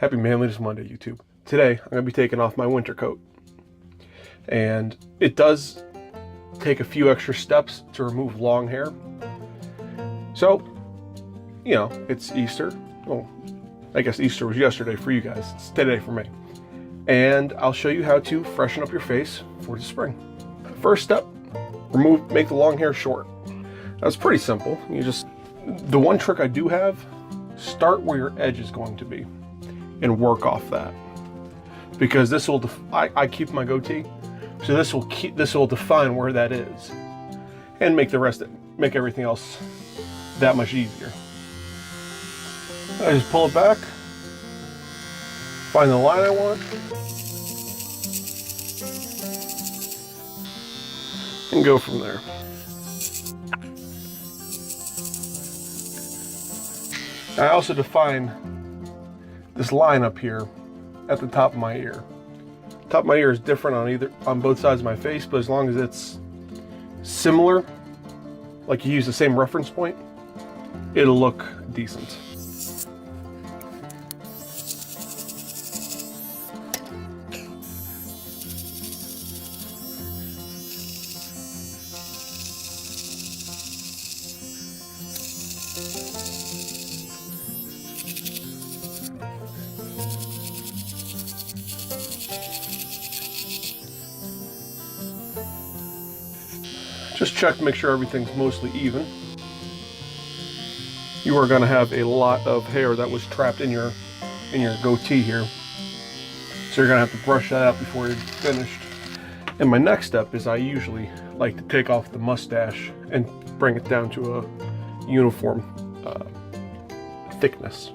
Happy Manliness Monday, YouTube. Today, I'm going to be taking off my winter coat. And it does take a few extra steps to remove long hair. So, you know, it's Easter. Well, I guess Easter was yesterday for you guys. It's today for me. And I'll show you how to freshen up your face for the spring. First step, make the long hair short. That's pretty simple. The one trick I do have, start where your edge is going to be and work off that. Because this will, I keep my goatee, so this will define where that is and make everything else that much easier. I just pull it back, find the line I want, and go from there. I also define this line up here at the top of my ear. Top of my ear is different on both sides of my face, but as long as it's similar, like you use the same reference point, it'll look decent. Just check to make sure everything's mostly even. You are going to have a lot of hair that was trapped in your goatee here. So you're going to have to brush that out before you're finished. And my next step is I usually like to take off the mustache and bring it down to a uniform thickness.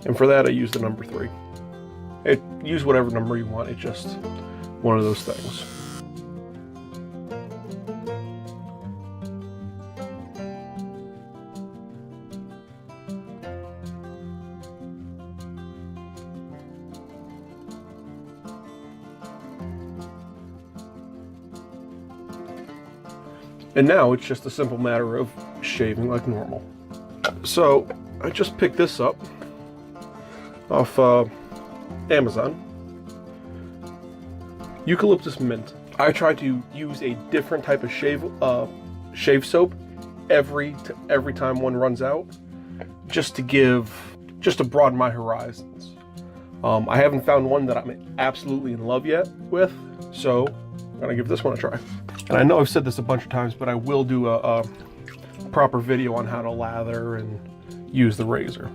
And for that I use the number 3. Use whatever number you want, it's just one of those things. And now it's just a simple matter of shaving like normal. So I just picked this up off Amazon. Eucalyptus mint. I try to use a different type of shave soap every time one runs out, just to broaden my horizons. I haven't found one that I'm absolutely in love yet with, so I'm gonna give this one a try. And I know I've said this a bunch of times, but I will do a proper video on how to lather and use the razor.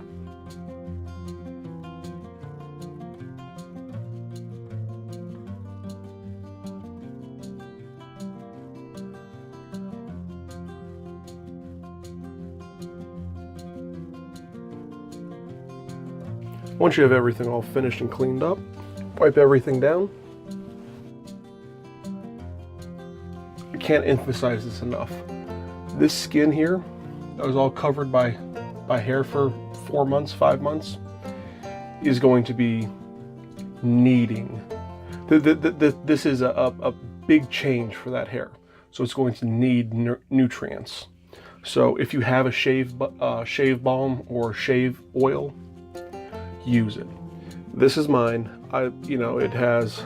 Once you have everything all finished and cleaned up, wipe everything down. I can't emphasize this enough. This skin here that was all covered by hair for 4 months, 5 months, is going to be needing. This is a big change for that hair, so it's going to need nutrients. So if you have a shave balm or shave oil, use it. This is mine. It has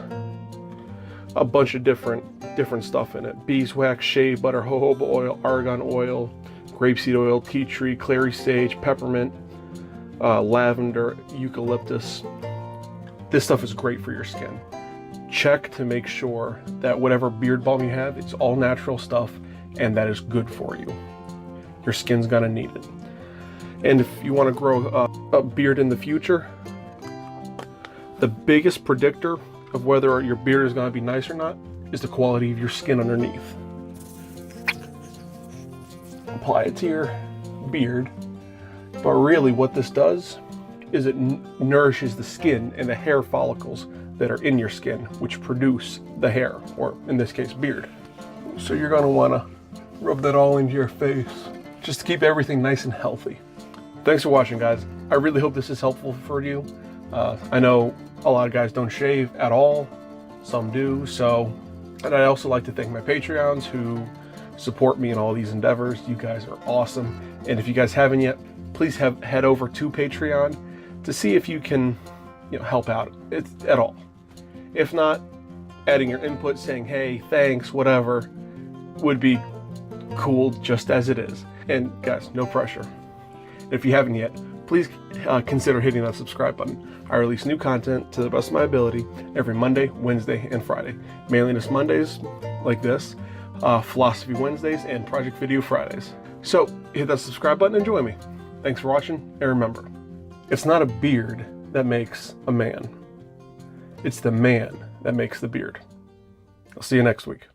a bunch of different stuff in it. Beeswax, shea butter, jojoba oil, argan oil, grapeseed oil, tea tree, clary sage, peppermint, lavender, eucalyptus. This stuff is great for your skin. Check to make sure that whatever beard balm you have, it's all natural stuff and that is good for you. Your skin's gonna need it. And if you want to grow a beard in the future, the biggest predictor of whether your beard is going to be nice or not is the quality of your skin underneath. Apply it to your beard, but really what this does is it nourishes the skin and the hair follicles that are in your skin, which produce the hair, or in this case, beard. So you're going to want to rub that all into your face just to keep everything nice and healthy. Thanks for watching, guys. I really hope this is helpful for you. I know a lot of guys don't shave at all. Some do. And I'd also like to thank my Patreons who support me in all these endeavors. You guys are awesome. And if you guys haven't yet, please head over to Patreon to see if you can help out at all. If not, adding your input saying, hey, thanks, whatever, would be cool just as it is. And guys, no pressure. If you haven't yet, please consider hitting that subscribe button. I release new content to the best of my ability every Monday, Wednesday, and Friday. Manliness Mondays, like this, Philosophy Wednesdays, and Project Video Fridays. So hit that subscribe button and join me. Thanks for watching, and remember, it's not a beard that makes a man. It's the man that makes the beard. I'll see you next week.